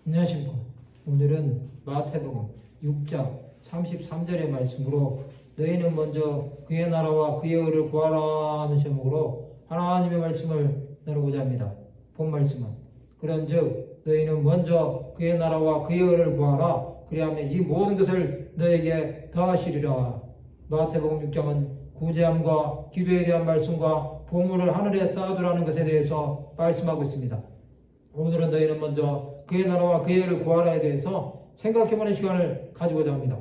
안녕하십니까. 오늘은 마태복음 6장 33절의 말씀으로 너희는 먼저 그의 나라와 그의 의를 구하라는 제목으로 하나님의 말씀을 나누고자 합니다. 본 말씀은 그런즉 너희는 먼저 그의 나라와 그의 의를 구하라. 그리하면 이 모든 것을 너에게 더하시리라. 마태복음 6장은 구제함과 기도에 대한 말씀과 보물을 하늘에 쌓아두라는 것에 대해서 말씀하고 있습니다. 오늘은 너희는 먼저 그의 나라와 그의 의를 구하라에 대해서 생각해보는 시간을 가지고자 합니다.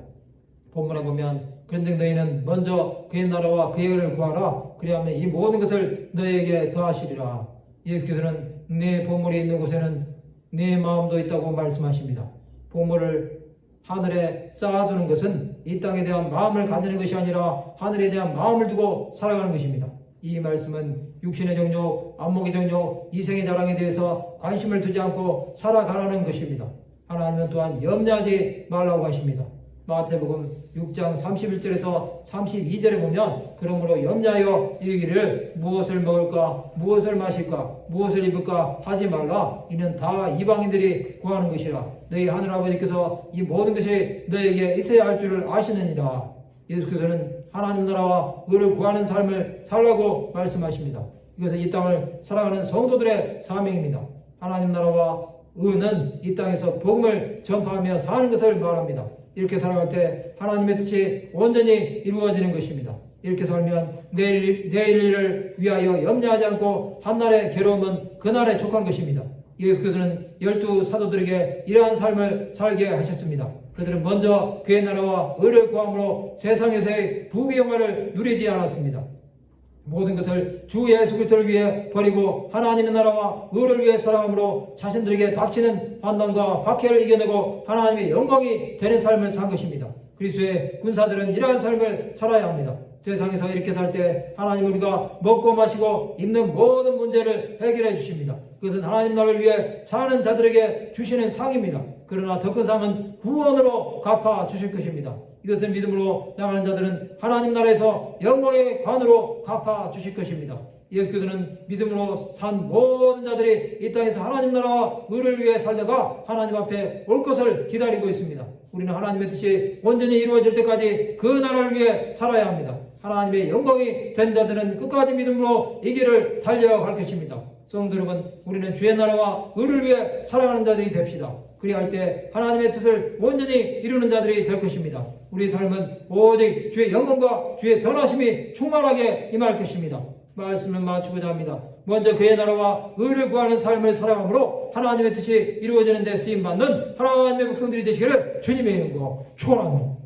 본문에 보면 그런데 너희는 먼저 그의 나라와 그의 의를 구하라. 그리하면 이 모든 것을 너희에게 더하시리라. 예수께서는 네 보물이 있는 곳에는 네 마음도 있다고 말씀하십니다. 보물을 하늘에 쌓아두는 것은 이 땅에 대한 마음을 가지는 것이 아니라 하늘에 대한 마음을 두고 살아가는 것입니다. 이 말씀은 육신의 정욕, 안목의 정욕, 이생의 자랑에 대해서 관심을 두지 않고 살아가라는 것입니다. 하나님은 또한 염려하지 말라고 하십니다. 마태복음 6장 31절에서 32절에 보면 그러므로 염려하여 이르기를 무엇을 먹을까, 무엇을 마실까, 무엇을 입을까 하지 말라. 이는 다 이방인들이 구하는 것이라. 너희 하늘아버지께서 이 모든 것이 너에게 있어야 할 줄을 아시느니라. 예수께서는 하나님 나라와 의를 구하는 삶을 살라고 말씀하십니다. 이것은 이 땅을 살아가는 성도들의 사명입니다. 하나님 나라와 의는 이 땅에서 복음을 전파하며 사는 것을 말합니다. 이렇게 살아갈 때 하나님의 뜻이 온전히 이루어지는 것입니다. 이렇게 살면 내일 일을 위하여 염려하지 않고 한날의 괴로움은 그날에 족한 것입니다. 예수께서는 12사도들에게 이러한 삶을 살게 하셨습니다. 그들은 먼저 그의 나라와 의를 구함으로 세상에서의 부귀 영화를 누리지 않았습니다. 모든 것을 주 예수 그리스도를 위해 버리고 하나님의 나라와 의를 위해 살아감으로 자신들에게 닥치는 환난과 박해를 이겨내고 하나님의 영광이 되는 삶을 산 것입니다. 그리스도의 군사들은 이러한 삶을 살아야 합니다. 세상에서 이렇게 살 때 하나님 우리가 먹고 마시고 입는 모든 문제를 해결해 주십니다. 그것은 하나님 나라를 위해 사는 자들에게 주시는 상입니다. 그러나 더 큰 상은 구원으로 갚아 주실 것입니다. 이것을 믿음으로 나가는 자들은 하나님 나라에서 영광의 관으로 갚아 주실 것입니다. 예수께서는 믿음으로 산 모든 자들이 이 땅에서 하나님 나라와 의를 위해 살다가 하나님 앞에 올 것을 기다리고 있습니다. 우리는 하나님의 뜻이 온전히 이루어질 때까지 그 나라를 위해 살아야 합니다. 하나님의 영광이 된 자들은 끝까지 믿음으로 이 길을 달려갈 것입니다. 성도 여러분, 우리는 주의 나라와 의를 위해 살아가는 자들이 됩시다. 그리할 때 하나님의 뜻을 온전히 이루는 자들이 될 것입니다. 우리 삶은 오직 주의 영광과 주의 선하심이 충만하게 임할 것입니다. 말씀을 마치고자 합니다. 먼저 그의 나라와 의를 구하는 삶을 살아감으로 하나님의 뜻이 이루어지는 데 쓰임받는 하나님의 백성들이 되시기를 주님의 이름으로 축원합니다.